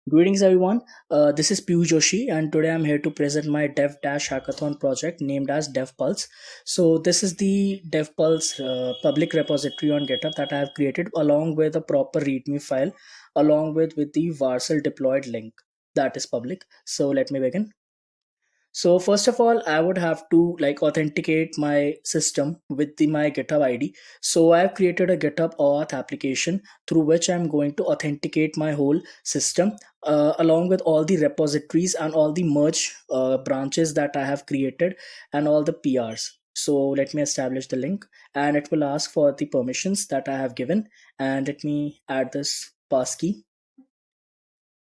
Greetings, everyone. This is Piyush Joshi, and today I'm here to present my Dev Dash Hackathon project named as DevPulse. So, this is the DevPulse public repository on GitHub that I have created along with a proper README file, along with the Varsal deployed link that is public. So, let me begin. So first of all, I would have to authenticate my system with my GitHub ID. So I have created a GitHub auth application through which I'm going to authenticate my whole system along with all the repositories and all the merge branches that I have created and all the PRs. So let me establish the link and it will ask for the permissions that I have given, and let me add this passkey.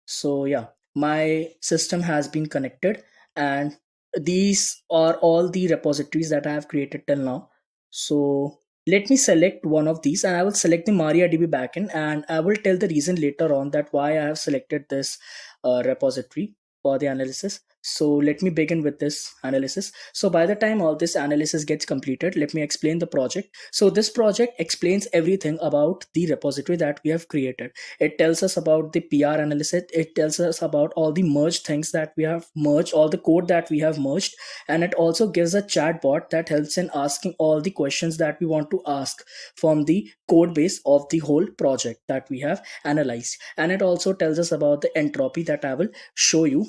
So yeah, my system has been connected, and these are all the repositories that I have created till now. So let me select one of these, and I will select the MariaDB backend, and I will tell the reason later on that why I have selected this repository for the analysis. So let me begin with this analysis. So by the time all this analysis gets completed, let me explain the project. So this project explains everything about the repository that we have created. It tells us about the PR analysis. It tells us about all the merged things that we have merged, all the code that we have merged. And it also gives a chat bot that helps in asking all the questions that we want to ask from the code base of the whole project that we have analyzed. And it also tells us about the entropy that I will show you.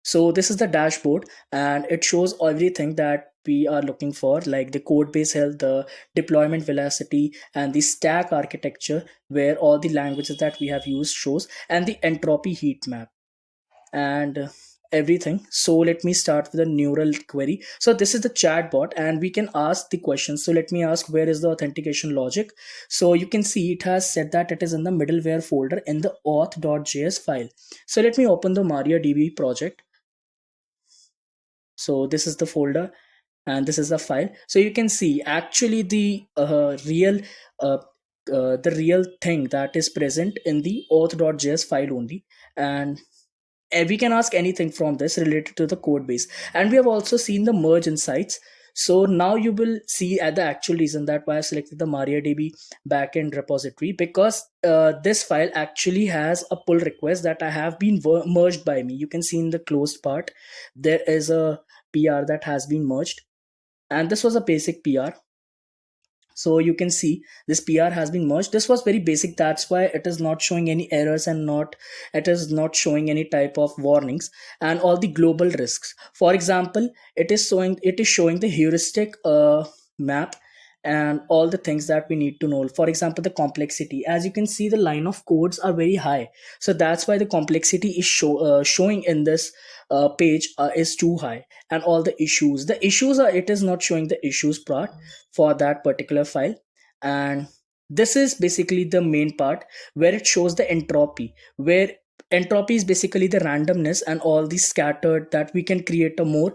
So this is the dashboard, and it shows everything that we are looking for, like the code base health, the deployment velocity, and the stack architecture, where all the languages that we have used shows, and the entropy heat map, and everything. So let me start with a neural query. So this is the chatbot, and we can ask the questions. So let me ask, where is the authentication logic? So you can see it has said that it is in the middleware folder in the auth.js file. So let me open the MariaDB project. So this is the folder and this is the file. So you can see actually uh, the real thing that is present in the auth.js file only. And we can ask anything from this related to the code base, and we have also seen the merge insights. So now you will see at the actual reason that why I selected the MariaDB backend repository, because this file actually has a pull request that I have been merged by me. You can see in the closed part there is a PR that has been merged, and this was a basic PR. So you can see this PR has been merged. This was very basic, that's why it is not showing any errors, and not it is not showing any type of warnings. And all the global risks, for example, it is showing the heuristic map and all the things that we need to know. For example, the complexity, as you can see, the line of codes are very high, so that's why the complexity is showing in this page is too high. And all the issues are, it is not showing the issues part for that particular file. And this is basically the main part where it shows the entropy, where entropy is basically the randomness and all the scattered that we can create a more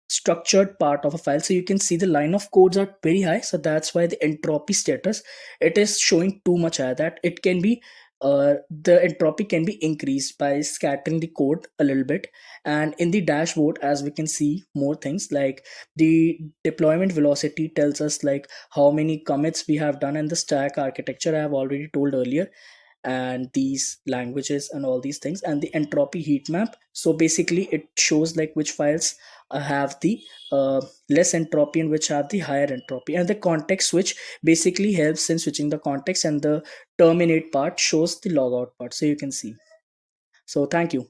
structured part of a file. So you can see the line of codes are very high, so that's why the entropy status, it is showing too much high, that it can be the entropy can be increased by scattering the code a little bit. And in the dashboard, as we can see more things, like the deployment velocity tells us like how many commits we have done, and the stack architecture I have already told earlier, and these languages and all these things, and the entropy heat map. So basically it shows like which files have the less entropy and which have the higher entropy. And the context switch basically helps in switching the context, and the terminate part shows the logout part. So you can see. So thank you.